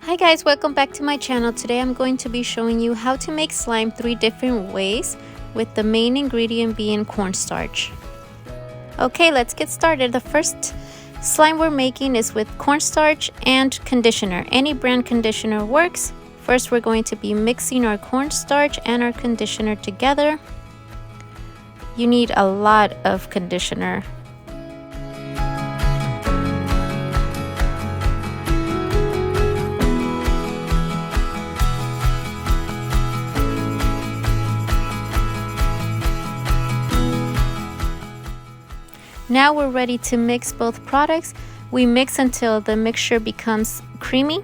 Hi guys, welcome back to my channel. Today I'm going to be showing you how to make slime 3 different ways with the main ingredient being cornstarch. Okay, let's get started. The first slime we're making is with cornstarch and conditioner. Any brand conditioner works. First we're going to be mixing our cornstarch and our conditioner together. You need a lot of conditioner. Now we're ready to mix both products. We mix until the mixture becomes creamy.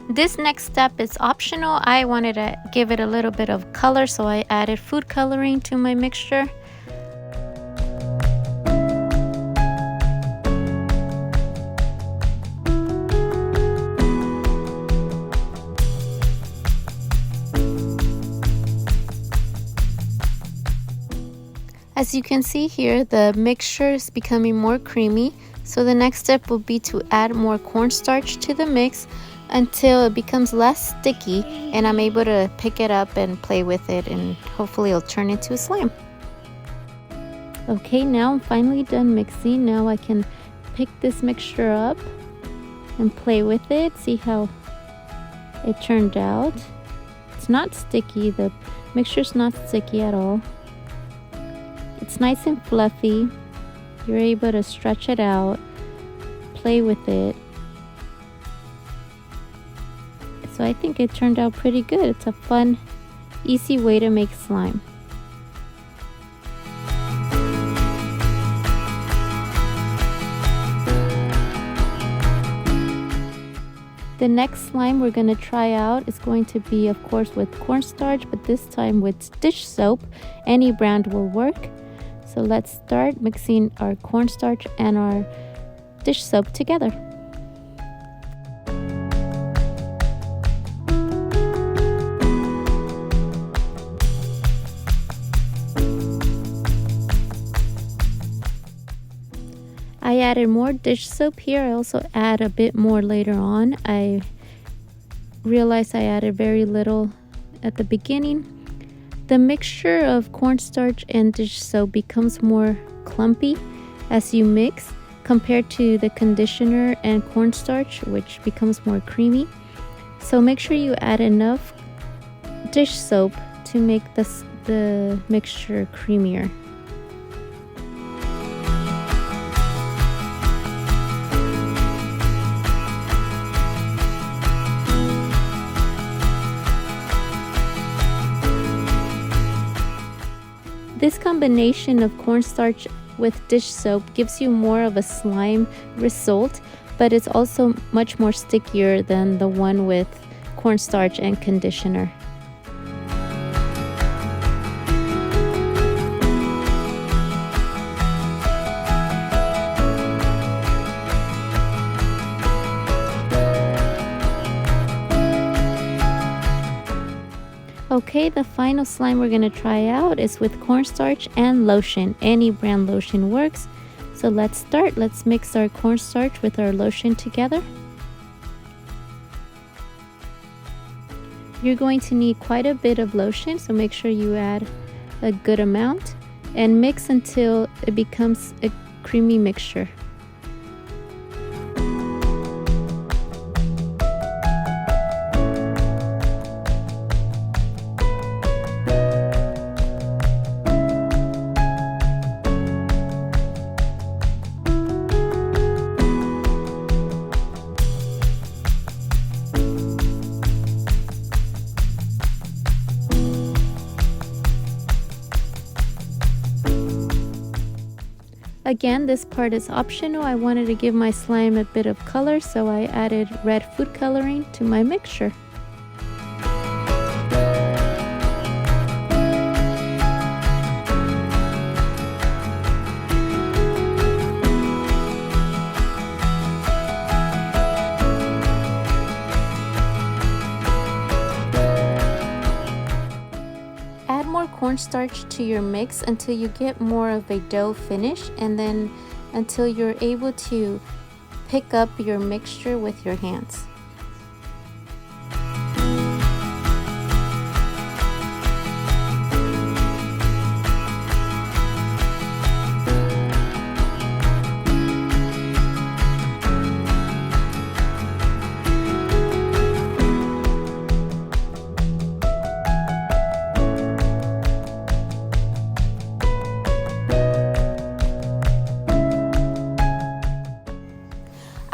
This next step is optional. I wanted to give it a little bit of color, so I added food coloring to my mixture. As you can see here, the mixture is becoming more creamy. So the next step will be to add more cornstarch to the mix until it becomes less sticky and I'm able to pick it up and play with it, and hopefully it'll turn into a slime. Okay, now I'm finally done mixing. Now I can pick this mixture up and play with it, see how it turned out. It's not sticky, the mixture's not sticky at all. It's nice and fluffy. You're able to stretch it out, play with it. So I think it turned out pretty good. It's a fun, easy way to make slime. The next slime we're going to try out is going to be, of course, with cornstarch, but this time with dish soap. Any brand will work. So let's start mixing our cornstarch and our dish soap together. I added more dish soap here. I also add a bit more later on. I realized I added very little at the beginning. The mixture of cornstarch and dish soap becomes more clumpy as you mix compared to the conditioner and cornstarch, which becomes more creamy. So make sure you add enough dish soap to make the mixture creamier. This combination of cornstarch with dish soap gives you more of a slime result, but it's also much more stickier than the one with cornstarch and conditioner. Okay, the final slime we're going to try out is with cornstarch and lotion. Any brand lotion works. So let's start. Let's mix our cornstarch with our lotion together. You're going to need quite a bit of lotion, so make sure you add a good amount and mix until it becomes a creamy mixture. Again, this part is optional. I wanted to give my slime a bit of color, so I added red food coloring to my mixture. cornstarch to your mix until you get more of a dough finish, and then until you're able to pick up your mixture with your hands.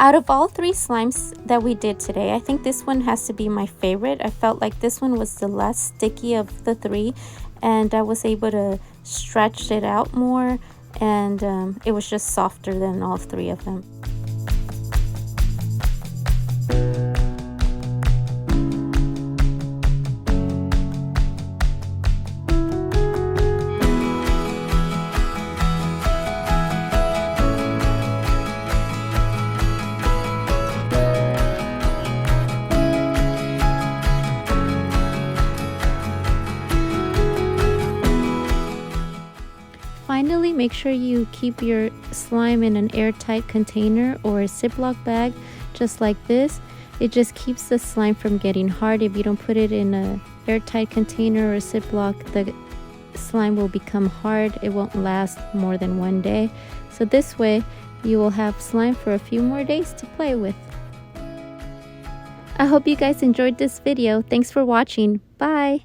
Out of all 3 slimes that we did today, I think this one has to be my favorite. I felt like this one was the less sticky of the 3, and I was able to stretch it out more, and it was just softer than all 3 of them. Finally, make sure you keep your slime in an airtight container or a Ziploc bag, just like this. It just keeps the slime from getting hard. If you don't put it in an airtight container or a Ziploc, the slime will become hard. It won't last more than 1 day. So this way, you will have slime for a few more days to play with. I hope you guys enjoyed this video. Thanks for watching. Bye!